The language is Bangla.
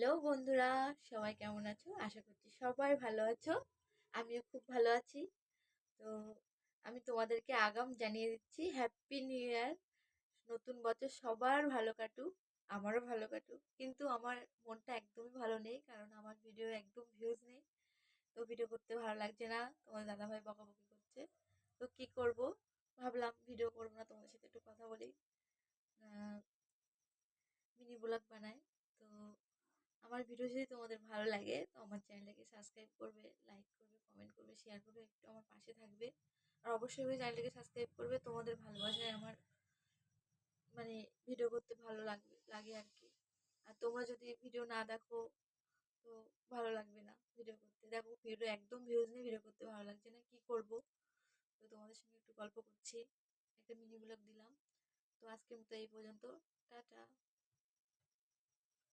হ্যালো বন্ধুরা, সবাই কেমন আছো? আশা করছি সবাই ভালো আছো। আমিও খুব ভালো আছি। তো আমি তোমাদেরকে আগাম জানিয়ে দিচ্ছি, হ্যাপি নিউ ইয়ার। নতুন বছর সবার ভালো কাটুক, আমারও ভালো কাটুক। কিন্তু আমার মনটা একদমই ভালো নেই, কারণ আমার ভিডিও একদম ভিউজ নেই। তো ভিডিও করতে ভালো লাগছে না, তোমার দাদাভাই বকাবকি করছে। তো কি করব, ভাবলাম ভিডিও করবো না, তোমাদের সাথে একটু কথা বলি, মিনি ব্লগ বানাই। তো আমার ভিডিও যদি তোমাদের ভালো লাগে তো আমার চ্যানেলটাকে সাবস্ক্রাইব করবে, লাইক করবে, কমেন্ট করবে, শেয়ার করবে, একটু আমার পাশে থাকবে। আর অবশ্যই ওই চ্যানেলটাকে সাবস্ক্রাইব করবে। তোমাদের ভালোবাসায় আমার মানে ভিডিও করতে ভালো লাগে আর কি। আর তোমরা যদি ভিডিও না দেখো তো ভালো লাগবে না ভিডিও করতে। দেখো ভিডিও একদম ভিউজ নেই, ভিডিও করতে ভালো লাগছে না, কি করব। তো তোমাদের সঙ্গে একটু গল্প করছি, একটা মিনি ব্লগ দিলাম। তো আজকের মতো এই পর্যন্ত, টাটা।